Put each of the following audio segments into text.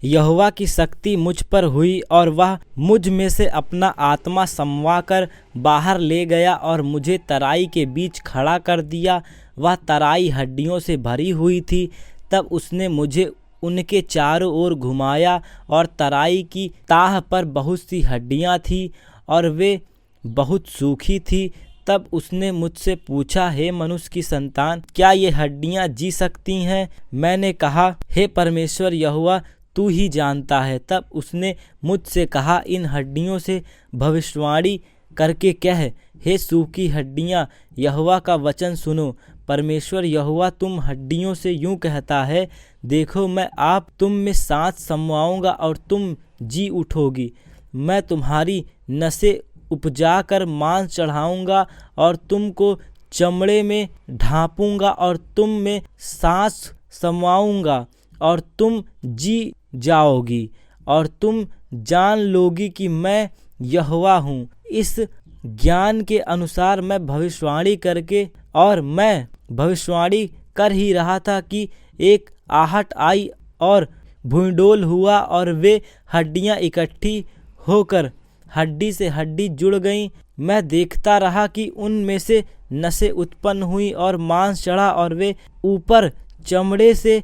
यहोवा की शक्ति मुझ पर हुई और वह मुझ में से अपना आत्मा समवा कर बाहर ले गया और मुझे तराई के बीच खड़ा कर दिया। वह तराई हड्डियों से भरी हुई थी। तब उसने मुझे उनके चारों ओर घुमाया और तराई की ताह पर बहुत सी हड्डियां थीं और वे बहुत सूखी थी। तब उसने मुझसे पूछा, हे मनुष्य की संतान, क्या ये हड्डियां जी सकती हैं? मैंने कहा, हे परमेश्वर यहोवा, तू ही जानता है। तब उसने मुझसे कहा, इन हड्डियों से भविष्यवाणी करके कह, हे सूखी हड्डियां, यहोवा का वचन सुनो। परमेश्वर यहोवा तुम हड्डियों से यूं कहता है, देखो मैं आप तुम में सांस समवाऊंगा और तुम जी उठोगी। मैं तुम्हारी नसें उपजा कर मांस चढ़ाऊंगा और तुमको चमड़े में ढांपूंगा और तुम में सांस समवाऊंगा और तुम जी जाओगी और तुम जान लोगी कि मैं यहोवा हूँ। इस ज्ञान के अनुसार मैं भविष्यवाणी करके और मैं भविष्यवाणी कर ही रहा था कि एक आहट आई और भूइंडोल हुआ और वे हड्डियां इकट्ठी होकर हड्डी से हड्डी जुड़ गईं। मैं देखता रहा कि उनमें से नसें उत्पन्न हुई और मांस चढ़ा और वे ऊपर चमड़े से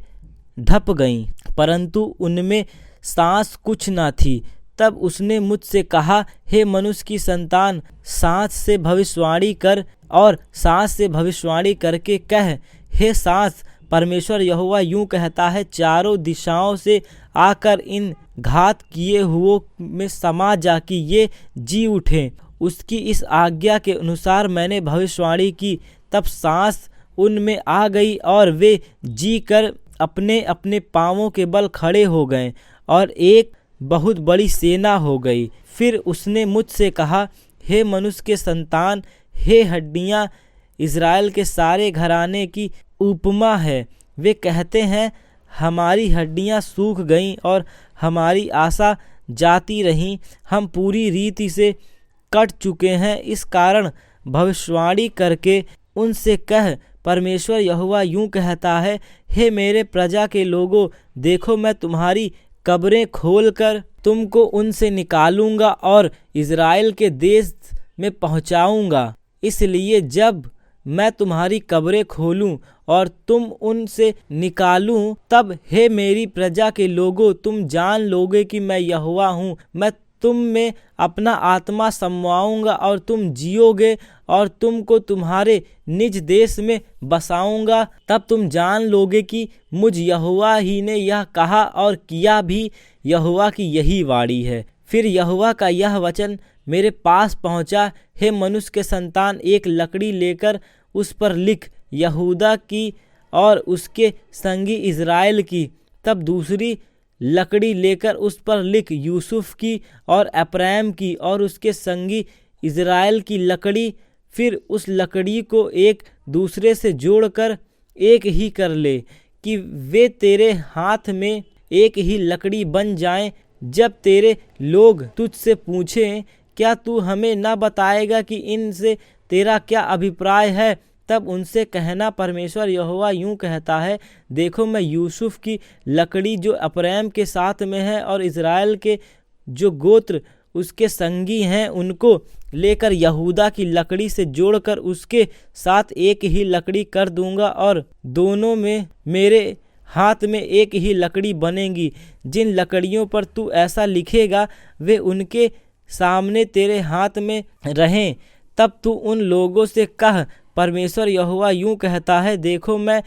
ढप गईं, परंतु उनमें सांस कुछ न थी। तब उसने मुझसे कहा, हे मनुष्य की संतान, सांस से भविष्यवाणी कर और सांस से भविष्यवाणी करके कह, हे सांस, परमेश्वर यहोवा यूं कहता है, चारों दिशाओं से आकर इन घात किए हुओं में समा जा कि ये जी उठें। उसकी इस आज्ञा के अनुसार मैंने भविष्यवाणी की। तब सांस उनमें आ गई और वे जी कर अपने अपने पांवों के बल खड़े हो गए और एक बहुत बड़ी सेना हो गई। फिर उसने मुझसे कहा, हे मनुष्य के संतान, हे हड्डियां इज़राइल के सारे घराने की उपमा है। वे कहते हैं, हमारी हड्डियां सूख गईं और हमारी आशा जाती रहीं। हम पूरी रीति से कट चुके हैं। इस कारण भविष्यवाणी करके उनसे कह, परमेश्वर यहोवा यूं कहता है, हे मेरे प्रजा के लोगों, देखो मैं तुम्हारी कब्रें खोलकर तुमको उनसे निकालूंगा और इज़राइल के देश में पहुंचाऊंगा। इसलिए जब मैं तुम्हारी कब्रें खोलूं और तुम उनसे निकालूं, तब हे मेरी प्रजा के लोगों, तुम जान लोगे कि मैं यहोवा हूँ। मैं तुम में अपना आत्मा समवाऊंगा और तुम जियोगे और तुमको तुम्हारे निज देश में बसाऊंगा। तब तुम जान लोगे कि मुझ यहोवा ही ने यह कहा और किया भी। यहोवा की यही वाणी है। फिर यहोवा का यह वचन मेरे पास पहुंचा, हे मनुष्य के संतान, एक लकड़ी लेकर उस पर लिख, यहूदा की और उसके संगी इज़राइल की। तब दूसरी लकड़ी लेकर उस पर लिख, यूसुफ की और एप्रैम की और उसके संगी इज़राइल की लकड़ी। फिर उस लकड़ी को एक दूसरे से जोड़कर एक ही कर ले कि वे तेरे हाथ में एक ही लकड़ी बन जाएं। जब तेरे लोग तुझसे पूछें, क्या तू हमें न बताएगा कि इनसे तेरा क्या अभिप्राय है? तब उनसे कहना, परमेश्वर यहोवा यूं कहता है, देखो मैं यूसुफ की लकड़ी जो एप्रैम के साथ में है और इज़राइल के जो गोत्र उसके संगी हैं उनको लेकर यहूदा की लकड़ी से जोड़कर उसके साथ एक ही लकड़ी कर दूंगा और दोनों में मेरे हाथ में एक ही लकड़ी बनेगी। जिन लकड़ियों पर तू ऐसा लिखेगा वे उनके सामने तेरे हाथ में रहें। तब तू उन लोगों से कह, परमेश्वर यहोवा यूं कहता है, देखो मैं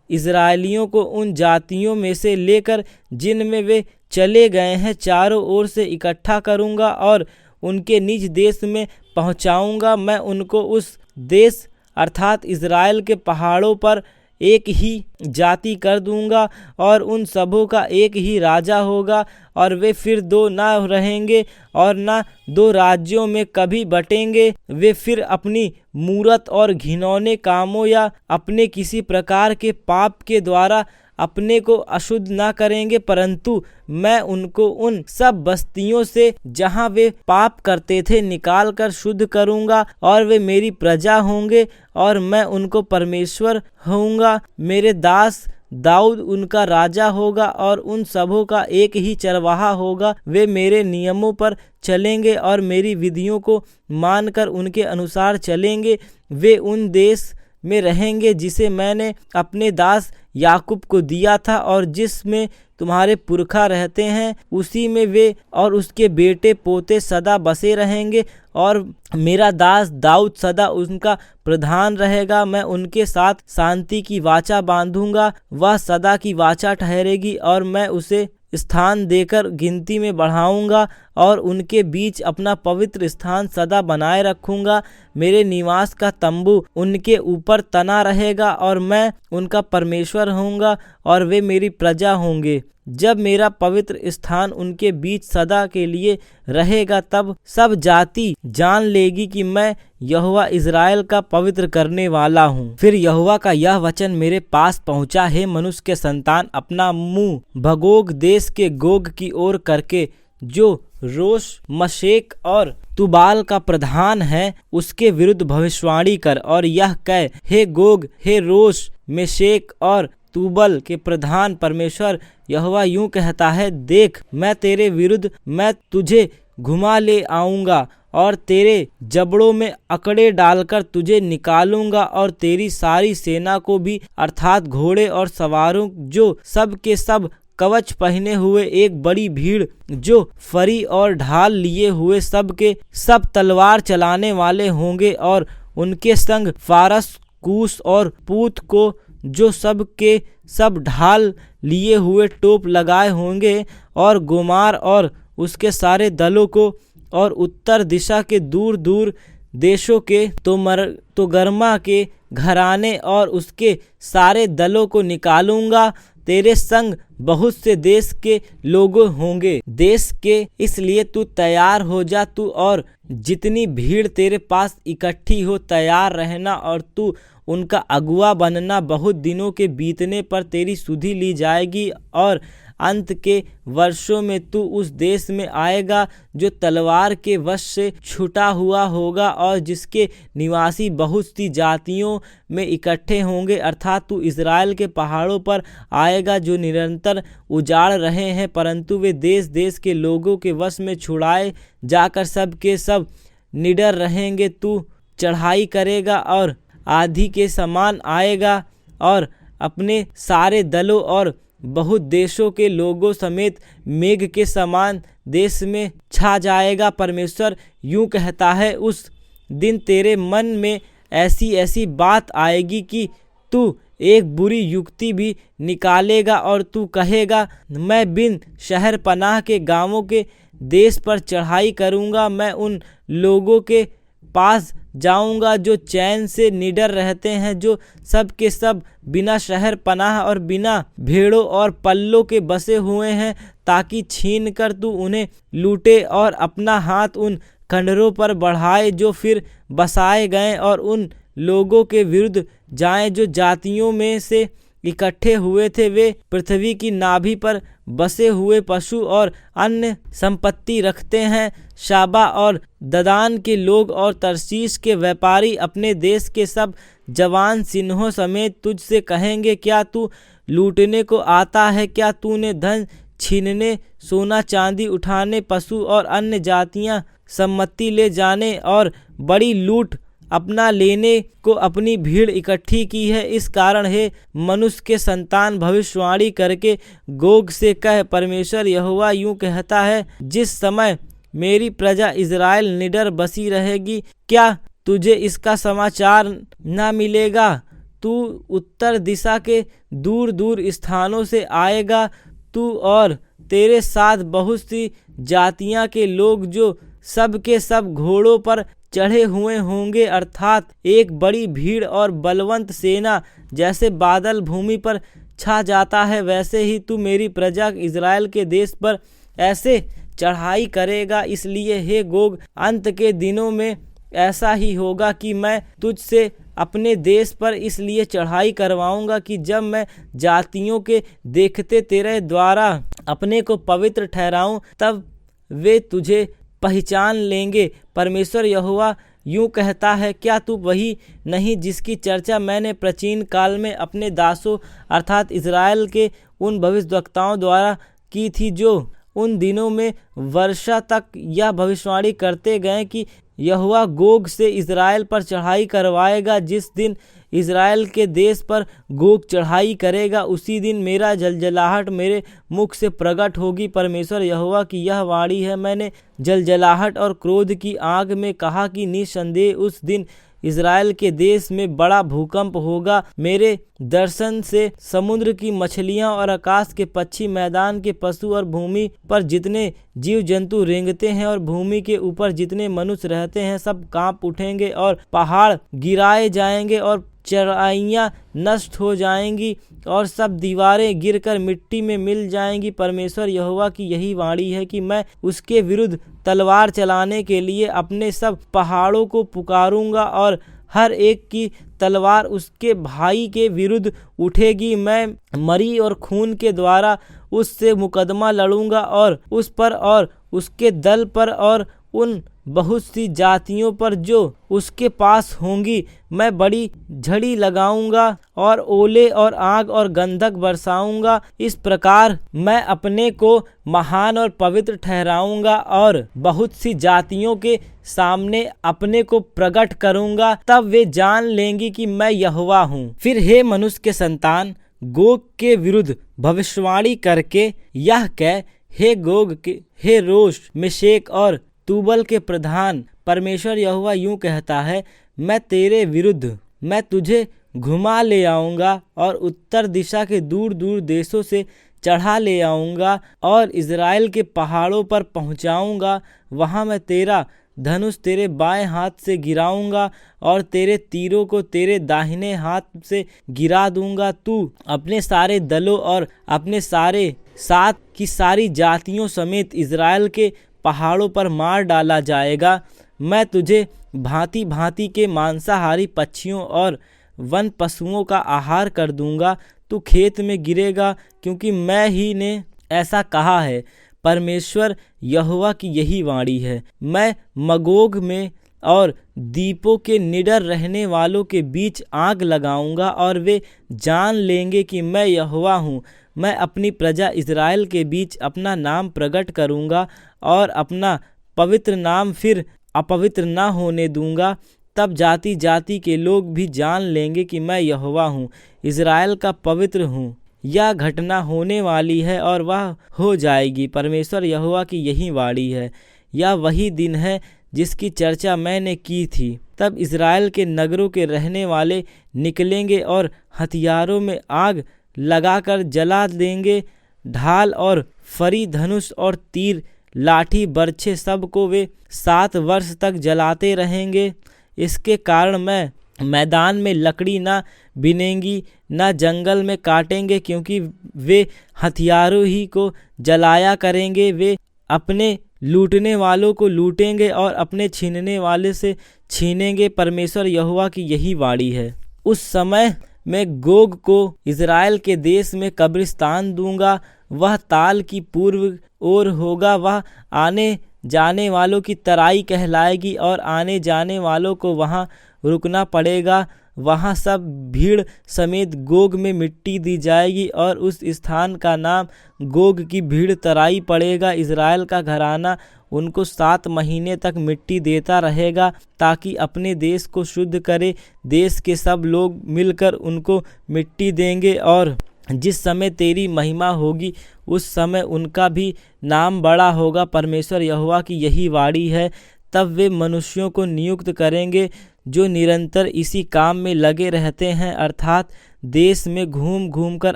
इज़राइलियों को उन जातियों में से लेकर जिनमें वे चले गए हैं चारों ओर से इकट्ठा करूंगा और उनके निज देश में पहुंचाऊंगा। मैं उनको उस देश अर्थात इज़राइल के पहाड़ों पर एक ही जाति कर दूंगा और उन सबों का एक ही राजा होगा और वे फिर दो ना रहेंगे और ना दो राज्यों में कभी बटेंगे। वे फिर अपनी मूरत और घिनौने कामों या अपने किसी प्रकार के पाप के द्वारा अपने को अशुद्ध ना करेंगे, परंतु मैं उनको उन सब बस्तियों से जहाँ वे पाप करते थे निकाल कर शुद्ध करूँगा और वे मेरी प्रजा होंगे और मैं उनको परमेश्वर होऊंगा। मेरे दास दाऊद उनका राजा होगा और उन सबों का एक ही चरवाहा होगा। वे मेरे नियमों पर चलेंगे और मेरी विधियों को मानकर उनके अनुसार चलेंगे। वे उन देश में रहेंगे जिसे मैंने अपने दास याकूब को दिया था और जिसमें तुम्हारे पुरखा रहते हैं, उसी में वे और उसके बेटे पोते सदा बसे रहेंगे और मेरा दास दाऊद सदा उनका प्रधान रहेगा। मैं उनके साथ शांति की वाचा बांधूंगा, वह सदा की वाचा ठहरेगी और मैं उसे स्थान देकर गिनती में बढ़ाऊंगा और उनके बीच अपना पवित्र स्थान सदा बनाए रखूंगा। मेरे निवास का तंबू उनके ऊपर तना रहेगा और मैं उनका परमेश्वर होऊंगा और वे मेरी प्रजा होंगे। जब मेरा पवित्र स्थान उनके बीच सदा के लिए रहेगा, तब सब जाति जान लेगी कि मैं यहोवा इज़राइल का पवित्र करने वाला हूँ। फिर यहोवा का यह वचन मेरे पास पहुँचा, हे मनुष्य के संतान, अपना मुंह भगोग देश के गोग की ओर करके, जो रोश मशेक और तुबाल का प्रधान है, उसके विरुद्ध भविष्यवाणी कर और यह कह, हे गोग, हे रोश मेशेक और तुबल के प्रधान परमेश्वर यहोवा यूं कहता है, देख, मैं तेरे विरुद्ध मैं तुझे घुमा ले आऊंगा और तेरे जबड़ों में अकड़े डालकर तुझे निकालूंगा और तेरी सारी सेना को भी, अर्थात घोड़े और सवारों जो सब के सब कवच पहने हुए, एक बड़ी भीड़ जो फरी और ढाल लिए हुए सब के सब तलवार चलाने वाले होंगे और उनके संग फारस, कूश और पूत को जो सब के सब ढाल लिए हुए टोप लगाए होंगे, और गोमार और उसके सारे दलों को और उत्तर दिशा के दूर दूर देशों के तोगर्मा के घराने और उसके सारे दलों को निकालूंगा। तेरे संग बहुत से देश के लोग होंगे। देश के इसलिए तू तैयार हो जा, तू और जितनी भीड़ तेरे पास इकट्ठी हो तैयार रहना और तू उनका अगुआ बनना। बहुत दिनों के बीतने पर तेरी सुधि ली जाएगी और अंत के वर्षों में तू उस देश में आएगा जो तलवार के वश से छुटा हुआ होगा और जिसके निवासी बहुत सी जातियों में इकट्ठे होंगे, अर्थात तू इज़राइल के पहाड़ों पर आएगा जो निरंतर उजाड़ रहे हैं, परंतु वे देश देश के लोगों के वश में छुड़ाए जाकर सब के सब निडर रहेंगे। तू चढ़ाई करेगा और आधी के समान आएगा और अपने सारे दलों और बहुत देशों के लोगों समेत मेघ के समान देश में छा जाएगा। परमेश्वर यूं कहता है, उस दिन तेरे मन में ऐसी ऐसी बात आएगी कि तू एक बुरी युक्ति भी निकालेगा और तू कहेगा, मैं बिन शहर पनाह के गांवों के देश पर चढ़ाई करूंगा। मैं उन लोगों के पास जाऊंगा जो चैन से निडर रहते हैं, जो सब के सब बिना शहर पनाह और बिना भेड़ों और पल्लों के बसे हुए हैं, ताकि छीन कर तू उन्हें लूटे और अपना हाथ उन खंडरों पर बढ़ाए जो फिर बसाए गए, और उन लोगों के विरुद्ध जाए जो जातियों में से इकट्ठे हुए थे। वे पृथ्वी की नाभि पर बसे हुए पशु और अन्य संपत्ति रखते हैं। शाबा और ददान के लोग और तरशीश के व्यापारी अपने देश के सब जवान सिन्हों समेत तुझसे कहेंगे, क्या तू लूटने को आता है? क्या तूने धन छीनने, सोना चांदी उठाने, पशु और अन्य जातियां सम्मति ले जाने और बड़ी लूट अपना लेने को अपनी भीड़ इकट्ठी की है? इस कारण हे मनुष्य के संतान, भविष्यवाणी करके गोग से कह, परमेश्वर यहोवा यूं कहता है, जिस समय मेरी प्रजा इज़राइल निडर बसी रहेगी, क्या तुझे इसका समाचार ना मिलेगा? तू उत्तर दिशा के दूर दूर स्थानों से आएगा, तू और तेरे साथ बहुत सी जातियां के लोग जो सब के सब घोड़ों पर चढ़े हुए होंगे, अर्थात एक बड़ी भीड़ और बलवंत सेना। जैसे बादल भूमि पर छा जाता है, वैसे ही तू मेरी प्रजा इज़राइल के देश पर ऐसे चढ़ाई करेगा। इसलिए हे गोग, अंत के दिनों में ऐसा ही होगा कि मैं तुझसे अपने देश पर इसलिए चढ़ाई करवाऊंगा कि जब मैं जातियों के देखते तेरे द्वारा अपने को पवित्र ठहराऊं, तब वे तुझे पहचान लेंगे। परमेश्वर यहोवा यूं कहता है, क्या तू वही नहीं जिसकी चर्चा मैंने प्राचीन काल में अपने दासों अर्थात इज़राइल के उन भविष्यद्वक्ताओं द्वारा की थी, जो उन दिनों में वर्षा तक यह भविष्यवाणी करते गए कि यहोवा गोग से इज़राइल पर चढ़ाई करवाएगा। जिस दिन इज़राइल के देश पर गोग चढ़ाई करेगा, उसी दिन मेरा जलजलाहट मेरे मुख से प्रकट होगी। परमेश्वर यहोवा की यह वाणी है। मैंने जलजलाहट और क्रोध की आग में कहा कि निसंदेह उस दिन इज़राइल के देश में बड़ा भूकंप होगा। मेरे दर्शन से समुद्र की मछलियां और आकाश के पक्षी, मैदान के पशु और भूमि पर जितने जीव जंतु रेंगते हैं और भूमि के ऊपर जितने मनुष्य रहते हैं, सब कांप उठेंगे और पहाड़ गिराए जाएंगे और चढ़ाइयाँ नष्ट हो जाएंगी और सब दीवारें गिरकर मिट्टी में मिल जाएंगी। परमेश्वर यहोवा की यही वाणी है कि मैं उसके विरुद्ध तलवार चलाने के लिए अपने सब पहाड़ों को पुकारूंगा और हर एक की तलवार उसके भाई के विरुद्ध उठेगी। मैं मरी और खून के द्वारा उससे मुकदमा लड़ूंगा और उस पर और उसके दल पर और उन बहुत सी जातियों पर जो उसके पास होंगी मैं बड़ी झड़ी लगाऊंगा और ओले और आग और गंधक बरसाऊंगा। इस प्रकार मैं अपने को महान और पवित्र ठहराऊंगा और बहुत सी जातियों के सामने अपने को प्रकट करूंगा। तब वे जान लेंगी कि मैं यहोवा हूँ। फिर हे मनुष्य के संतान, गोग के विरुद्ध भविष्यवाणी करके यह कह, हे गोग के, हे रोश, मेशेक और तूबल के प्रधान, परमेश्वर यहोवा यूं कहता है, मैं तुझे घुमा ले आऊंगा और उत्तर दिशा के दूर दूर देशों से चढ़ा ले आऊंगा और इज़राइल के पहाड़ों पर पहुंचाऊंगा। वहां मैं तेरा धनुष तेरे बाएं हाथ से गिराऊंगा और तेरे तीरों को तेरे दाहिने हाथ से गिरा दूंगा। तू अपने सारे दलों और अपने सारे साथ की सारी जातियों समेत इज़राइल के पहाड़ों पर मार डाला जाएगा। मैं तुझे भांति भांति के मांसाहारी पक्षियों और वन पशुओं का आहार कर दूंगा। तू खेत में गिरेगा, क्योंकि मैं ही ने ऐसा कहा है। परमेश्वर यहोवा की यही वाणी है। मैं मगोग में और दीपों के निडर रहने वालों के बीच आग लगाऊंगा और वे जान लेंगे कि मैं यहोवा हूँ। मैं अपनी प्रजा इज़राइल के बीच अपना नाम प्रकट करूंगा और अपना पवित्र नाम फिर अपवित्र न होने दूंगा। तब जाति जाति के लोग भी जान लेंगे कि मैं यहोवा हूँ, इज़राइल का पवित्र हूँ। यह घटना होने वाली है और वह हो जाएगी। परमेश्वर यहोवा की यही वाणी है। यह वही दिन है जिसकी चर्चा मैंने की थी। तब इज़राइल के नगरों के रहने वाले निकलेंगे और हथियारों में आग लगाकर जला देंगे। ढाल और फरी, धनुष और तीर, लाठी, बर्छे, सब को वे 7 वर्ष तक जलाते रहेंगे। इसके कारण मैं मैदान में लकड़ी न बिनेंगी, न जंगल में काटेंगे, क्योंकि वे हथियारों ही को जलाया करेंगे। वे अपने लूटने वालों को लूटेंगे और अपने छीनने वाले से छीनेंगे। परमेश्वर यहोवा की यही वाणी है। उस समय मैं गोग को इज़राइल के देश में कब्रिस्तान दूंगा। वह ताल की पूर्व ओर होगा। वह आने जाने वालों की तराई कहलाएगी और आने जाने वालों को वहाँ रुकना पड़ेगा। वहाँ सब भीड़ समेत गोग में मिट्टी दी जाएगी और उस स्थान का नाम गोग की भीड़ तराई पड़ेगा। इज़राइल का घराना उनको 7 महीने तक मिट्टी देता रहेगा, ताकि अपने देश को शुद्ध करे। देश के सब लोग मिलकर उनको मिट्टी देंगे और जिस समय तेरी महिमा होगी उस समय उनका भी नाम बड़ा होगा। परमेश्वर यहोवा की यही वाणी है। तब वे मनुष्यों को नियुक्त करेंगे जो निरंतर इसी काम में लगे रहते हैं, अर्थात देश में घूम घूम कर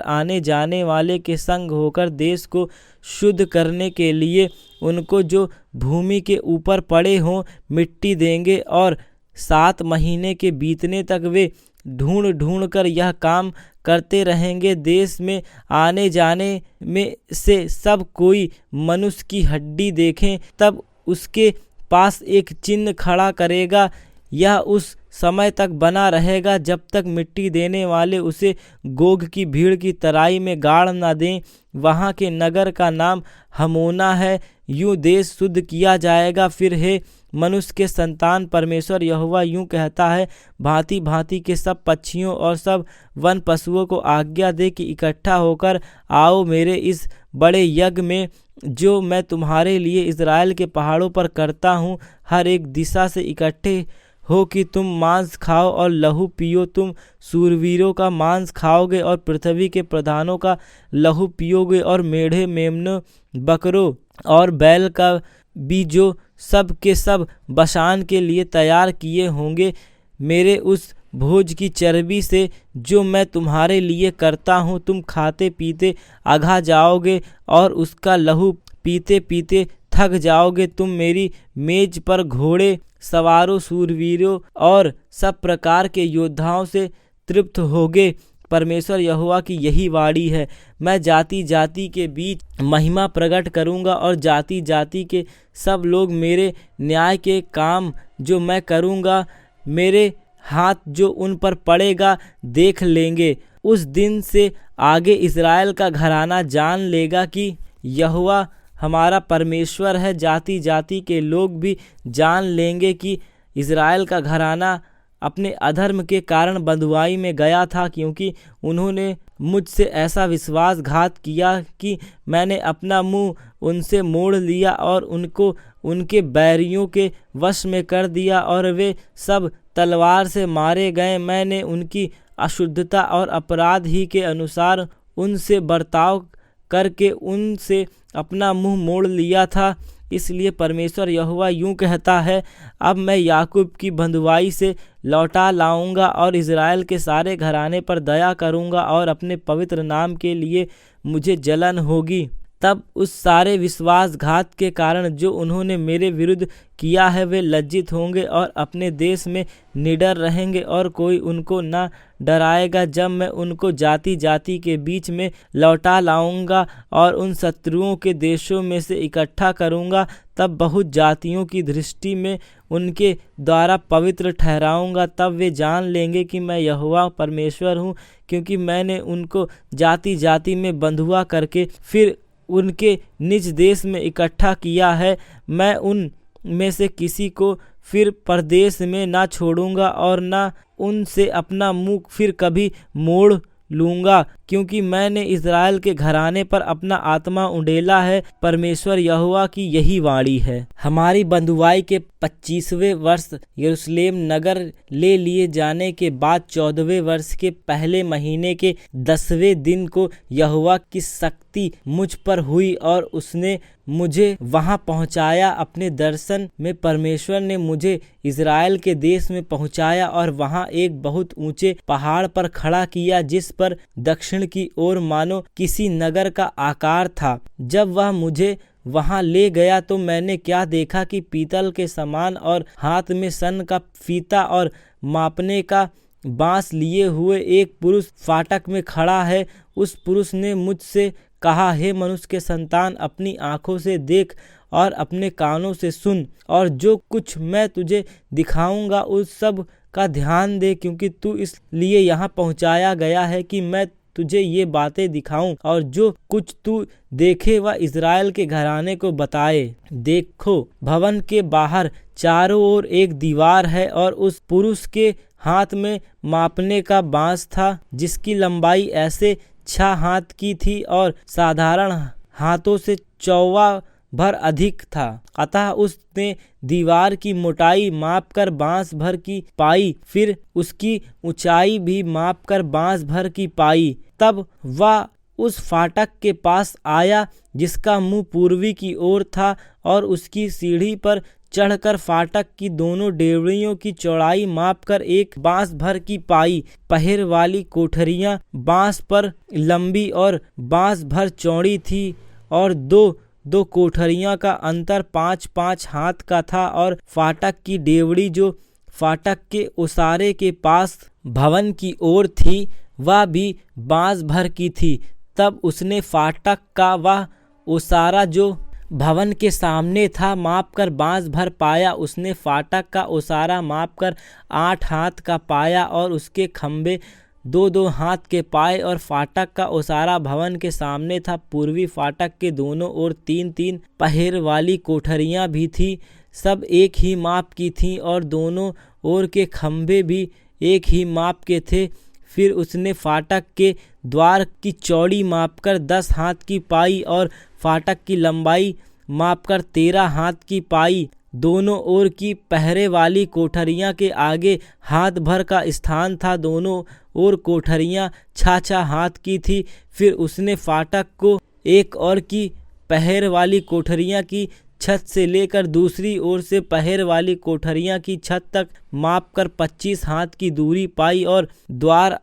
आने जाने वाले के संग होकर देश को शुद्ध करने के लिए उनको जो भूमि के ऊपर पड़े हों मिट्टी देंगे। और 7 महीने के बीतने तक वे ढूंढ ढूंढ कर यह काम करते रहेंगे। देश में आने जाने में से सब कोई मनुष्य की हड्डी देखें, तब उसके पास एक चिन्ह खड़ा करेगा। यह उस समय तक बना रहेगा जब तक मिट्टी देने वाले उसे गोग की भीड़ की तराई में गाड़ न दें। वहाँ के नगर का नाम हमोना है। यूं देश शुद्ध किया जाएगा। फिर हे मनुष्य के संतान, परमेश्वर यहोवा यूं कहता है, भांति भांति के सब पक्षियों और सब वन पशुओं को आज्ञा दे कि इकट्ठा होकर आओ मेरे इस बड़े यज्ञ में, जो मैं तुम्हारे लिए इज़राइल के पहाड़ों पर करता हूँ। हर एक दिशा से इकट्ठे हो कि तुम मांस खाओ और लहू पियो। तुम शूरवीरों का मांस खाओगे और पृथ्वी के प्रधानों का लहू पियोगे, और मेढ़े, मेमनों, बकरों और बैल का भी जो सब के सब बशान के लिए तैयार किए होंगे, मेरे उस भोज की चर्बी से जो मैं तुम्हारे लिए करता हूँ तुम खाते पीते अघा जाओगे और उसका लहू पीते पीते थक जाओगे। तुम मेरी मेज पर घोड़े सवारों, शूरवीरों और सब प्रकार के योद्धाओं से तृप्त होगे। परमेश्वर यहोवा की यही वाणी है। मैं जाति जाति के बीच महिमा प्रकट करूंगा और जाति जाति के सब लोग मेरे न्याय के काम जो मैं करूंगा, मेरे हाथ जो उन पर पड़ेगा देख लेंगे। उस दिन से आगे इज़राइल का घराना जान लेगा कि यहोवा हमारा परमेश्वर है। जाति जाति के लोग भी जान लेंगे कि इज़राइल का घराना अपने अधर्म के कारण बंधुआई में गया था, क्योंकि उन्होंने मुझसे ऐसा विश्वासघात किया कि मैंने अपना मुंह उनसे मोड़ लिया और उनको उनके बैरियों के वश में कर दिया, और वे सब तलवार से मारे गए। मैंने उनकी अशुद्धता और अपराध ही के अनुसार उनसे बर्ताव करके उनसे अपना मुंह मोड़ लिया था। इसलिए परमेश्वर यहोवा यूं कहता है, अब मैं याकूब की बंधुआई से लौटा लाऊंगा और इज़राइल के सारे घराने पर दया करूंगा, और अपने पवित्र नाम के लिए मुझे जलन होगी। तब उस सारे विश्वासघात के कारण जो उन्होंने मेरे विरुद्ध किया है वे लज्जित होंगे और अपने देश में निडर रहेंगे, और कोई उनको न डराएगा। जब मैं उनको जाति जाति के बीच में लौटा लाऊंगा और उन शत्रुओं के देशों में से इकट्ठा करूंगा, तब बहुत जातियों की दृष्टि में उनके द्वारा पवित्र ठहराऊंगा। तब वे जान लेंगे कि मैं यहोवा परमेश्वर हूँ, क्योंकि मैंने उनको जाति जाति में बंधुआ करके फिर उनके निज देश में इकट्ठा किया है। मैं उन में से किसी को फिर परदेश में ना छोड़ूंगा और ना उनसे अपना मुंह फिर कभी मोड़ लूँगा, क्योंकि मैंने इज़राइल के घराने पर अपना आत्मा उंडेला है। परमेश्वर यहोवा की यही वाणी है। हमारी बंधुआई के 25वें वर्ष यरूशलेम नगर ले लिए जाने के बाद 14वें वर्ष के पहले महीने के 10वें दिन को यहोवा की शक्ति मुझ पर हुई और उसने मुझे वहां पहुंचाया। अपने दर्शन में परमेश्वर ने मुझे इज़राइल के देश में पहुंचाया और वहां एक बहुत ऊंचे पहाड़ पर खड़ा किया, जिस पर दक्षिण की ओर मानो किसी नगर का आकार था। जब वह मुझे वहां ले गया तो मैंने क्या देखा कि पीतल के समान और हाथ में सन का फीता और मापने का बांस लिए हुए एक पुरुष फाटक में खड़ा है। उस पुरुष ने मुझसे कहा, हे मनुष्य के संतान, अपनी आंखों से देख और अपने कानों से सुन, और जो कुछ मैं तुझे दिखाऊंगा उस सब का ध्यान दे, क्योंकि तू इसलिए यहाँ पहुँचाया गया है कि मैं तुझे ये बातें दिखाऊं, और जो कुछ तू देखे वह इज़राइल के घराने को बताए। देखो, भवन के बाहर चारों ओर एक दीवार है और उस पुरुष के हाथ में मापने का बांस था, जिसकी लंबाई ऐसे 6 हाथ की थी और साधारण हाथों से 14 भर अधिक था। अतः उसने दीवार की मोटाई मापकर बांस भर की पाई, फिर उसकी ऊंचाई भी मापकर बांस भर की पाई। तब वह उस फाटक के पास आया जिसका मुंह पूर्वी की ओर था, और उसकी सीढ़ी पर चढ़कर फाटक की दोनों डेवड़ियों की चौड़ाई मापकर एक बांस भर की पाई। पहर वाली कोठरियां बांस पर लंबी और बांस भर चौड़ी थी, और दो कोठरियां का अंतर 5-5 हाथ का था, और फाटक की डेवड़ी जो फाटक के ओसारे के पास भवन की ओर थी वह भी बांस भर की थी। तब उसने फाटक का वह ओसारा जो भवन के सामने था, माप कर बाँस भर पाया। उसने फाटक का ओसारा माप कर 8 हाथ का पाया और उसके खंभे 2-2 हाथ के पाए। और फाटक का ओसारा भवन के सामने था। पूर्वी फाटक के दोनों ओर 3-3 पहर वाली कोठरियाँ भी थी, सब एक ही माप की थीं और दोनों ओर के खंभे भी एक ही माप के थे। फिर उसने फाटक के द्वार की चौड़ी मापकर 10 हाथ की पाई और फाटक की लंबाई मापकर 13 हाथ की पाई। दोनों ओर की पहरे वाली कोठरियाँ के आगे हाथ भर का स्थान था। दोनों ओर कोठरियाँ 6-6 हाथ की थी। फिर उसने फाटक को एक ओर की पहर वाली कोठरियाँ की छत से लेकर दूसरी ओर से पहर वाली कोठरियाँ की छत तक मापकर 25 हाथ की दूरी पाई और द्वार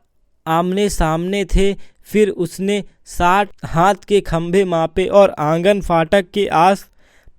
आमने सामने थे। फिर उसने 60 हाथ के खंभे मापे और आंगन फाटक के आस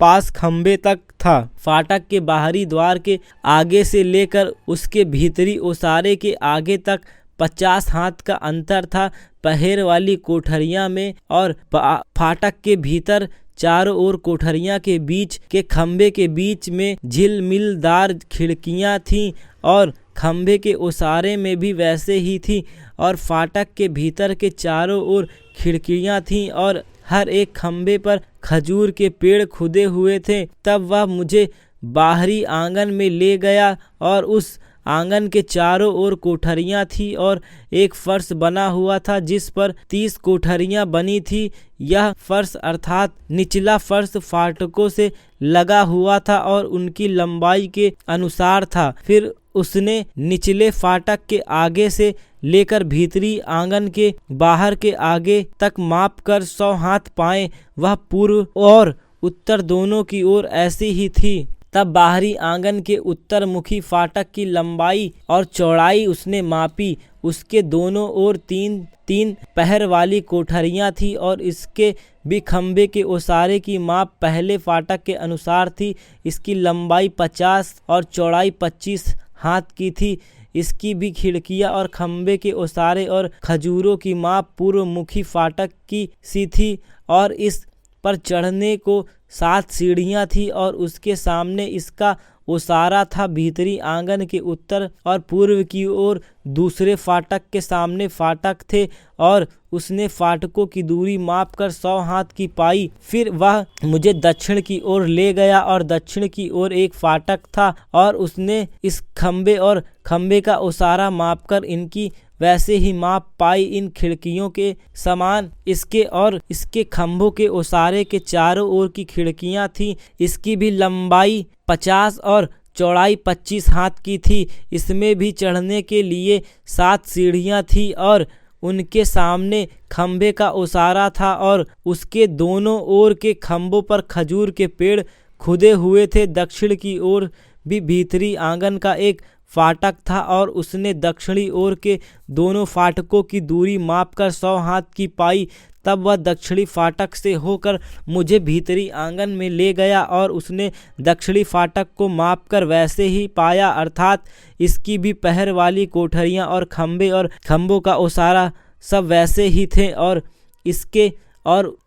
पास खंभे तक था। फाटक के बाहरी द्वार के आगे से लेकर उसके भीतरी ओसारे के आगे तक 50 हाथ का अंतर था। पहर वाली कोठरियाँ में और फाटक के भीतर चारों ओर कोठरियाँ के बीच के खंभे के बीच में झिलमिलदार खिड़कियाँ थीं और खंभे के ओसारे में भी वैसे ही थी। और फाटक के भीतर के चारों ओर खिड़कियाँ थीं और हर एक खंभे पर खजूर के पेड़ खुदे हुए थे। तब वह मुझे बाहरी आंगन में ले गया और उस आंगन के चारों ओर कोठरियाँ थी और एक फर्श बना हुआ था जिस पर 30 कोठरियाँ बनी थी। यह फर्श अर्थात निचला फर्श फाटकों से लगा हुआ था और उनकी लंबाई के अनुसार था। फिर उसने निचले फाटक के आगे से लेकर भीतरी आंगन के बाहर के आगे तक माप कर 100 हाथ पाए। वह पूर्व और उत्तर दोनों की ओर ऐसी ही थी। तब बाहरी आंगन के उत्तर मुखी फाटक की लंबाई और चौड़ाई उसने मापी। उसके दोनों ओर 3-3 पहर वाली कोठरियाँ थी और इसके भी खंभे के ओसारे की माप पहले फाटक के अनुसार थी। इसकी लंबाई 50 और चौड़ाई 25 हाथ की थी। इसकी भी खिड़कियाँ और खंभे के ओसारे और खजूरों की माप पूर्व मुखी फाटक की सी थी। और इस पर चढ़ने को 7 सीढ़ियाँ थी और उसके सामने इसका ओसारा था। भीतरी आंगन के उत्तर और पूर्व की ओर दूसरे फाटक के सामने फाटक थे और उसने फाटकों की दूरी मापकर 100 हाथ की पाई। फिर वह मुझे दक्षिण की ओर ले गया और दक्षिण की ओर एक फाटक था और उसने इस खंभे और खंभे का ओसारा मापकर इनकी वैसे ही माप पाई। इन खिड़कियों के समान इसके और इसके खंभों के ओसारे के चारों ओर की खिड़कियां थीं। इसकी भी लंबाई 50 और चौड़ाई 25 हाथ की थी। इसमें भी चढ़ने के लिए 7 सीढ़ियां थी और उनके सामने खंभे का ओसारा था और उसके दोनों ओर के खंभों पर खजूर के पेड़ खुदे हुए थे। दक्षिण की ओर भी भीतरी आंगन का एक फाटक था और उसने दक्षिणी ओर के दोनों फाटकों की दूरी मापकर 100 हाथ की पाई। तब वह दक्षिणी फाटक से होकर मुझे भीतरी आंगन में ले गया और उसने दक्षिणी फाटक को मापकर वैसे ही पाया, अर्थात इसकी भी पहर वाली कोठरियाँ और खंभे और खंभों का ओसारा सब वैसे ही थे और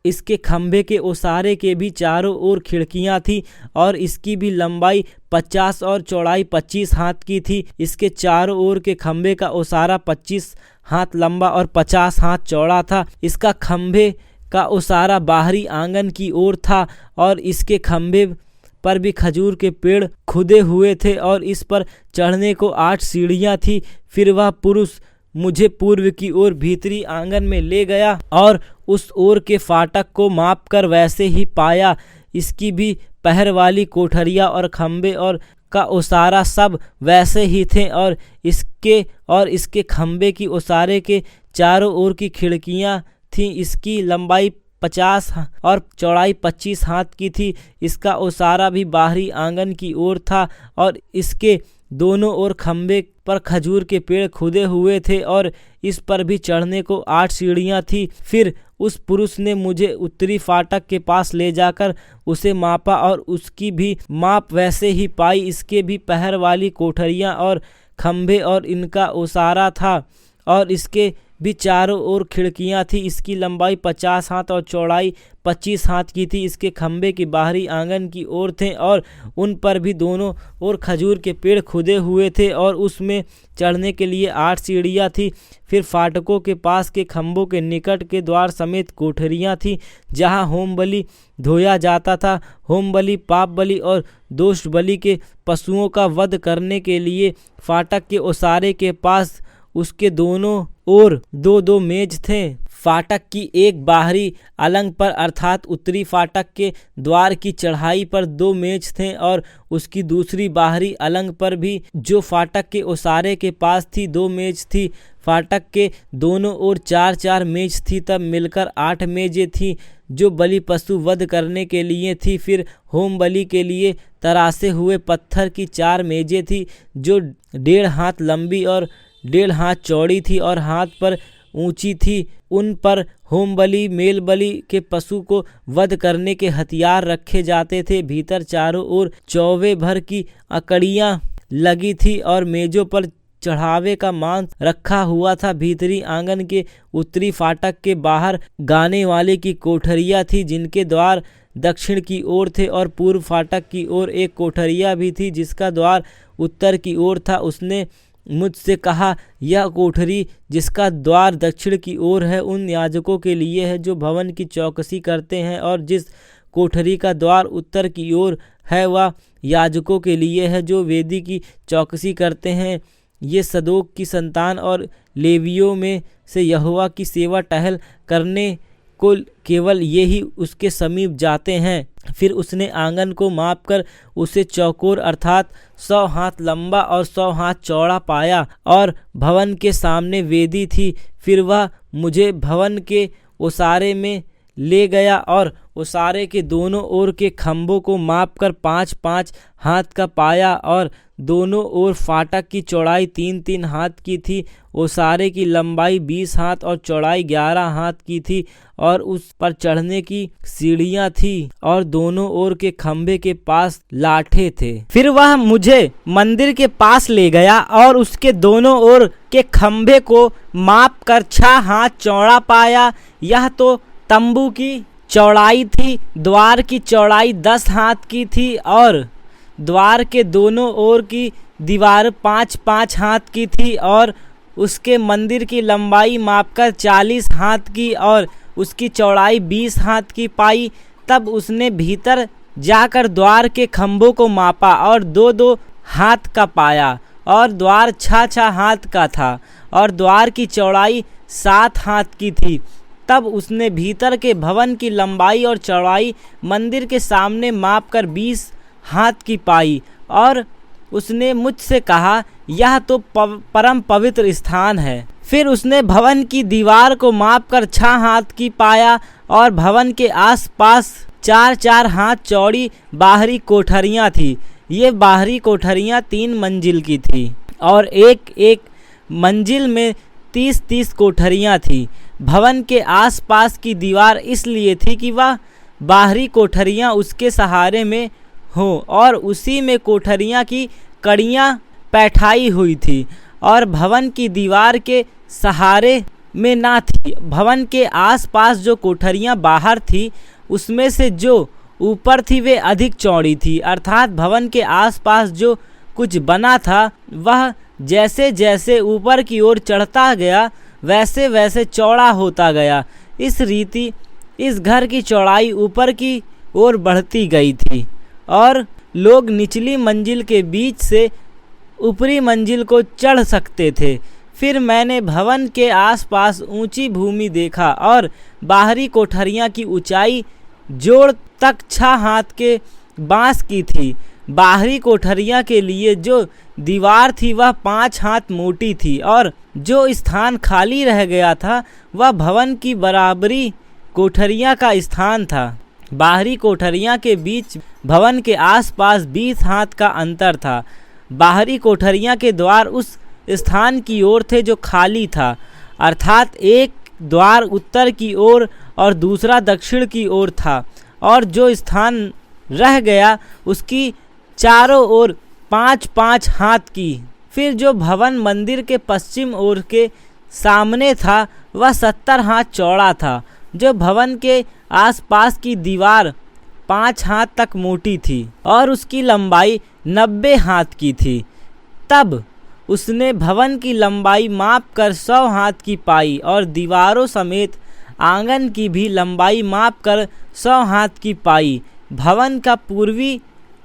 इसके खंभे के ओसारे के भी चारों ओर खिड़कियां थी और इसकी भी लंबाई 50 और चौड़ाई 25 हाथ की थी। इसके चारों ओर के खंभे का ओसारा 25 हाथ लंबा और 50 हाथ चौड़ा था। इसका खंभे का ओसारा बाहरी आंगन की ओर था और इसके खंभे पर भी खजूर के पेड़ खुदे हुए थे और इस पर चढ़ने को 8 सीढ़ियां थी। फिर वह पुरुष मुझे पूर्व की ओर भीतरी आंगन में ले गया और उस ओर के फाटक को मापकर वैसे ही पाया। इसकी भी पहर वाली कोठरियाँ और खंभे और का ओसारा सब वैसे ही थे और इसके खंभे की ओसारे के चारों ओर की खिड़कियाँ थीं। इसकी लंबाई 50 और चौड़ाई 25 हाथ की थी। इसका ओसारा भी बाहरी आंगन की ओर था और इसके दोनों ओर खंभे पर खजूर के पेड़ खुदे हुए थे और इस पर भी चढ़ने को 8 सीढ़ियां थी। फिर उस पुरुष ने मुझे उत्तरी फाटक के पास ले जाकर उसे मापा और उसकी भी माप वैसे ही पाई। इसके भी पहर वाली कोठरियां और खंभे और इनका ओसारा था और इसके भी चारों ओर खिड़कियां थी। इसकी लंबाई 50 हाथ और चौड़ाई 25 हाथ की थी। इसके खंभे की बाहरी आंगन की ओर थे और उन पर भी दोनों ओर खजूर के पेड़ खुदे हुए थे और उसमें चढ़ने के लिए 8 सीढ़ियाँ थी। फिर फाटकों के पास के खंभों के निकट के द्वार समेत कोठरियाँ थीं जहाँ होम बलि धोया जाता था। होम बलि, पाप बलि और दोष बलि के पशुओं का वध करने के लिए फाटक के ओसारे के पास उसके दोनों ओर 2-2 मेज थे। फाटक की एक बाहरी अलंग पर अर्थात उत्तरी फाटक के द्वार की चढ़ाई पर 2 मेज थे और उसकी दूसरी बाहरी अलंग पर भी, जो फाटक के ओसारे के पास थी, 2 मेज थी। फाटक के दोनों ओर 4-4 मेज थी, तब मिलकर 8 मेजें थीं जो बलि पशु वध करने के लिए थी। फिर होम बलि के लिए तरासे हुए पत्थर की 4 मेजें थी जो 1.5 हाथ लंबी और 1.5 हाथ चौड़ी थी और हाथ पर ऊंची थी। उन पर होम बलि, मेल बलि के पशु को वध करने के हथियार रखे जाते थे। भीतर चारों ओर चौवे भर की अकड़ियाँ लगी थी और मेजों पर चढ़ावे का मांस रखा हुआ था। भीतरी आंगन के उत्तरी फाटक के बाहर गाने वाले की कोठरियाँ थी जिनके द्वार दक्षिण की ओर थे और पूर्व फाटक की ओर एक कोठरिया भी थी जिसका द्वार उत्तर की ओर था। उसने मुझसे कहा, यह कोठरी जिसका द्वार दक्षिण की ओर है उन याजकों के लिए है जो भवन की चौकसी करते हैं, और जिस कोठरी का द्वार उत्तर की ओर है वह याजकों के लिए है जो वेदी की चौकसी करते हैं। ये सदोक की संतान और लेवियों में से यहोवा की सेवा टहल करने को केवल ये ही उसके समीप जाते हैं। फिर उसने आंगन को मापकर उसे चौकोर अर्थात 100 हाथ लंबा और 100 हाथ चौड़ा पाया और भवन के सामने वेदी थी। फिर वह मुझे भवन के ओसारे में ले गया और ओसारे के दोनों ओर के खंभों को मापकर 5-5 हाथ का पाया और दोनों ओर फाटक की चौड़ाई 3-3 हाथ की थी। ओसारे की लंबाई 20 हाथ और चौड़ाई 11 हाथ की थी और उस पर चढ़ने की सीढ़ियां थी और दोनों ओर के खंभे के पास लाठे थे। फिर वह मुझे मंदिर के पास ले गया और उसके दोनों ओर के खंभे को माप कर 6 हाथ चौड़ा पाया। यह तो तंबू की चौड़ाई थी। द्वार की चौड़ाई 10 हाथ की थी और द्वार के दोनों ओर की दीवार 5-5 हाथ की थी और उसके मंदिर की लंबाई मापकर 40 हाथ की और उसकी चौड़ाई 20 हाथ की पाई। तब उसने भीतर जाकर द्वार के खंभों को मापा और 2-2 हाथ का पाया और द्वार 6-6 हाथ का था और द्वार की चौड़ाई 7 हाथ की थी। तब उसने भीतर के भवन की लंबाई और चौड़ाई मंदिर के सामने मापकर 20 हाथ की पाई और उसने मुझसे कहा, यह तो परम पवित्र स्थान है। फिर उसने भवन की दीवार को मापकर 6 हाथ की पाया और भवन के आसपास 4-4 हाथ चौड़ी बाहरी कोठरियां थी। ये बाहरी कोठरियां 3 मंजिल की थी और एक मंजिल में 30-30 कोठरियां थी। भवन के आसपास की दीवार इसलिए थी कि वह बाहरी कोठरियां उसके सहारे में हो और उसी में कोठरियां की कड़ियां बैठाई हुई थी और भवन की दीवार के सहारे में ना थी। भवन के आसपास जो कोठरियां बाहर थी उसमें से जो ऊपर थी वे अधिक चौड़ी थी, अर्थात भवन के आसपास जो कुछ बना था वह जैसे जैसे ऊपर की ओर चढ़ता गया वैसे वैसे चौड़ा होता गया। इस रीति इस घर की चौड़ाई ऊपर की ओर बढ़ती गई थी और लोग निचली मंजिल के बीच से ऊपरी मंजिल को चढ़ सकते थे। फिर मैंने भवन के आसपास ऊंची भूमि देखा और बाहरी कोठरियां की ऊंचाई जोड़ तक 6 हाथ के बांस की थी। बाहरी कोठरियां के लिए जो दीवार थी वह 5 हाथ मोटी थी और जो स्थान खाली रह गया था वह भवन की बराबरी कोठरियां का स्थान था। बाहरी कोठरियां के बीच भवन के आसपास 20 हाथ का अंतर था। बाहरी कोठरियां के द्वार उस स्थान की ओर थे जो खाली था, अर्थात एक द्वार उत्तर की ओर और दूसरा दक्षिण की ओर था और जो स्थान रह गया उसकी चारों ओर 5-5 हाथ की। फिर जो भवन मंदिर के पश्चिम ओर के सामने था वह 70 हाथ चौड़ा था। जो भवन के आसपास की दीवार 5 हाथ तक मोटी थी और उसकी लंबाई 90 हाथ की थी। तब उसने भवन की लंबाई माप कर 100 हाथ की पाई और दीवारों समेत आंगन की भी लंबाई माप कर 100 हाथ की पाई। भवन का पूर्वी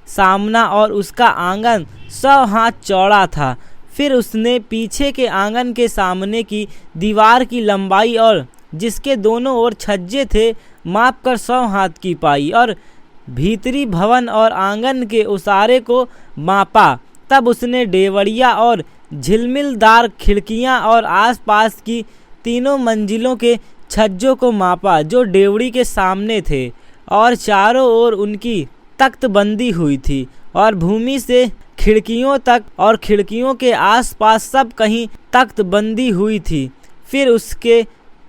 सामना और उसका आंगन 100 हाथ चौड़ा था। फिर उसने पीछे के आंगन के सामने की दीवार की लंबाई और जिसके दोनों ओर छज्जे थे माप कर 100 हाथ की पाई और भीतरी भवन और आंगन के उसारे को मापा। तब उसने डेवढ़िया और झिलमिलदार खिड़कियां और आसपास की 3 मंजिलों के छज्जों को मापा जो डेवढ़ी के सामने थे और चारों ओर उनकी तख्तबंदी हुई थी और भूमि से खिड़कियों तक और खिड़कियों के आसपास सब कहीं तख्तबंदी हुई थी। फिर उसके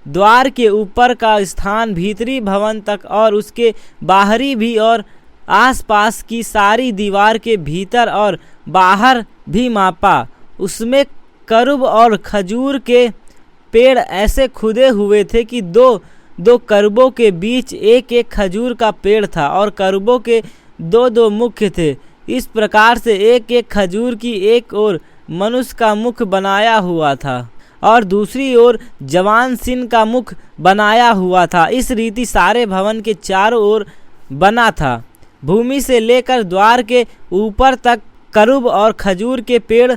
द्वार के ऊपर का स्थान भीतरी भवन तक और उसके बाहरी भी और आसपास की सारी दीवार के भीतर और बाहर भी मापा। उसमें करूब और खजूर के पेड़ ऐसे खुदे हुए थे कि दो दो करूबों के बीच एक एक खजूर का पेड़ था और करूबों के 2 मुख थे। इस प्रकार से एक एक खजूर की एक ओर मनुष्य का मुख बनाया हुआ था और दूसरी ओर जवान सिंह का मुख बनाया हुआ था। इस रीति सारे भवन के चारों ओर बना था। भूमि से लेकर द्वार के ऊपर तक करूब और खजूर के पेड़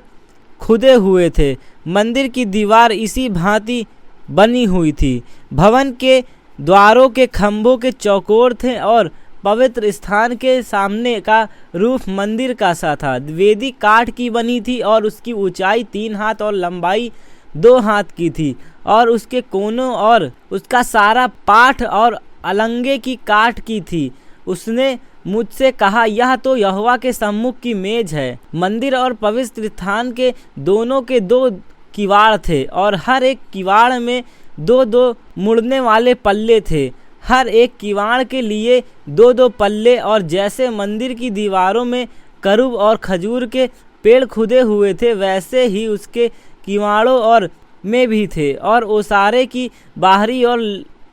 खुदे हुए थे। मंदिर की दीवार इसी भांति बनी हुई थी। भवन के द्वारों के खंभों के चौकोर थे और पवित्र स्थान के सामने का रूफ मंदिर का सा था। वेदी काठ की बनी थी और उसकी ऊंचाई 3 हाथ और लंबाई 2 हाथ की थी और उसके कोनों और उसका सारा पाठ और अलंगे की काठ की थी। उसने मुझसे कहा, यह तो यहोवा के सम्मुख की मेज है। मंदिर और पवित्र स्थान के दोनों के 2 किवाड़ थे और हर एक किवाड़ में 2 मुड़ने वाले पल्ले थे। हर एक किवाड़ के लिए 2 पल्ले और जैसे मंदिर की दीवारों में करूब और खजूर के पेड़ खुदे हुए थे वैसे ही उसके किवाड़ों और में भी थे और ओसारे की बाहरी और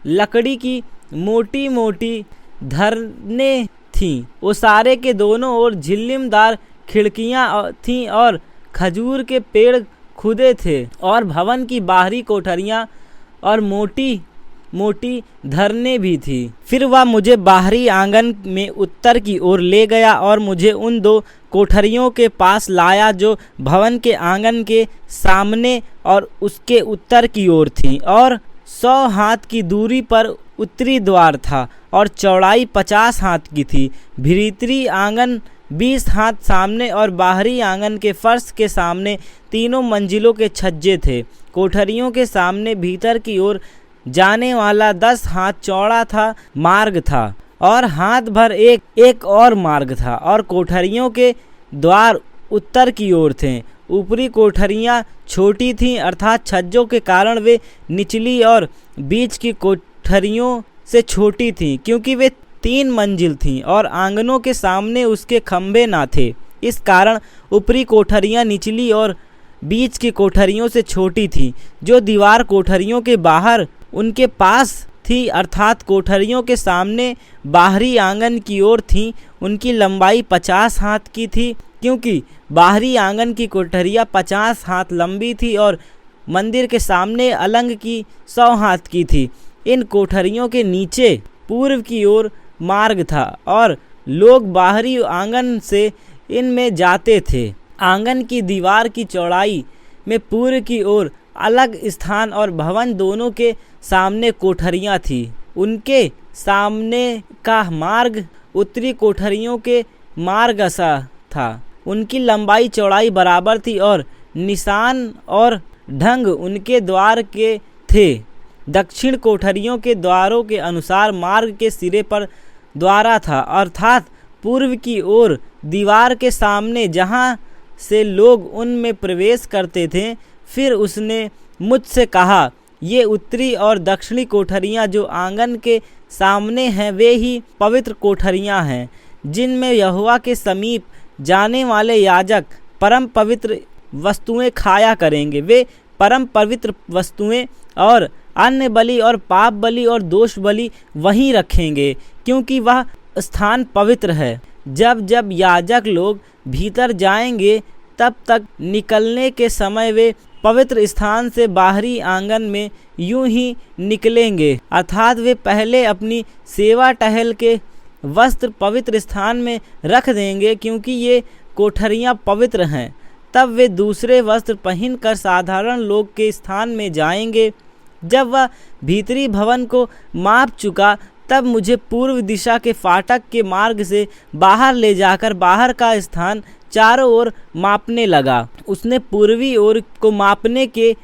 लकड़ी की मोटी मोटी धरने थीं। ओसारे के दोनों ओर झिल्लिमदार खिड़कियां थीं और खजूर के पेड़ खुदे थे और भवन की बाहरी कोठरियां और मोटी मोटी धरने भी थी। फिर वह मुझे बाहरी आंगन में उत्तर की ओर ले गया और मुझे उन 2 कोठरियों के पास लाया जो भवन के आंगन के सामने और उसके उत्तर की ओर थी और 100 हाथ की दूरी पर उत्तरी द्वार था और चौड़ाई 50 हाथ की थी। भीतरी आंगन 20 हाथ सामने और बाहरी आंगन के फर्श के सामने 3 मंजिलों के छज्जे थे। कोठरियों के सामने भीतर की ओर जाने वाला 10 हाथ चौड़ा था मार्ग था और हाथ भर एक और मार्ग था और कोठरियों के द्वार उत्तर की ओर थे। ऊपरी कोठरियां छोटी थीं अर्थात छज्जों के कारण वे निचली और बीच की कोठरियों से छोटी थीं क्योंकि वे 3 मंजिल थीं और आंगनों के सामने उसके खंभे ना थे। इस कारण ऊपरी कोठरियां निचली और बीच की कोठरियों से छोटी थीं। जो दीवार कोठरियों के बाहर उनके पास थी अर्थात कोठरियों के सामने बाहरी आंगन की ओर थीं, उनकी लंबाई 50 हाथ की थी क्योंकि बाहरी आंगन की कोठरियाँ 50 हाथ लंबी थी और मंदिर के सामने अलंग की 100 हाथ की थी। इन कोठरियों के नीचे पूर्व की ओर मार्ग था और लोग बाहरी आंगन से इनमें जाते थे। आंगन की दीवार की चौड़ाई में पूर्व की ओर अलग स्थान और भवन दोनों के सामने कोठरियाँ थी। उनके सामने का मार्ग उत्तरी कोठरियों के मार्ग सा था। उनकी लंबाई चौड़ाई बराबर थी और निशान और ढंग उनके द्वार के थे। दक्षिण कोठरियों के द्वारों के अनुसार मार्ग के सिरे पर द्वारा था अर्थात पूर्व की ओर दीवार के सामने जहाँ से लोग उनमें प्रवेश करते थे। फिर उसने मुझसे कहा, ये उत्तरी और दक्षिणी कोठरियाँ जो आंगन के सामने हैं वे ही पवित्र कोठरियाँ हैं जिनमें यहोवा के समीप जाने वाले याजक परम पवित्र वस्तुएं खाया करेंगे। वे परम पवित्र वस्तुएं और अन्य बलि और पाप बलि और दोष बलि वहीं रखेंगे, क्योंकि वह स्थान पवित्र है। जब जब याजक लोग भीतर जाएंगे तब तक निकलने के समय वे पवित्र स्थान से बाहरी आंगन में यूं ही निकलेंगे, अर्थात वे पहले अपनी सेवा टहल के वस्त्र पवित्र स्थान में रख देंगे, क्योंकि ये कोठरियां पवित्र हैं। तब वे दूसरे वस्त्र पहनकर साधारण लोग के स्थान में जाएंगे। जब वह भीतरी भवन को माप चुका तब मुझे पूर्व दिशा के फाटक के मार्ग से बाहर ले जाकर बाहर का स्थान चारों ओर मापने लगा। उसने पूर्वी ओर को मापने के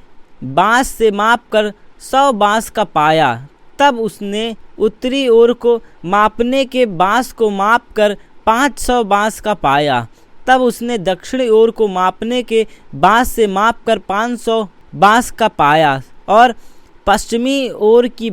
बाँस से मापकर 100 बाँस का पाया। तब उसने उत्तरी ओर को मापने के बाँस को मापकर 500 बाँस का पाया। तब उसने दक्षिणी ओर को मापने के बाँस से मापकर 500 बाँस का पाया और पश्चिमी ओर की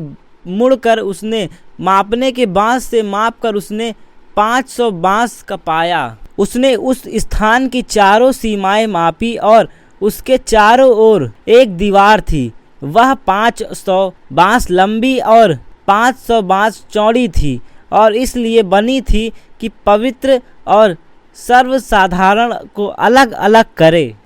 मुड़कर उसने मापने के बाँस से मापकर उसने 500 बाँस का पाया। उसने उस स्थान की चारों सीमाएं मापी और उसके चारों ओर एक दीवार थी। वह 500 बाँस लंबी और 500 बाँस चौड़ी थी और इसलिए बनी थी कि पवित्र और सर्वसाधारण को अलग अलग करे।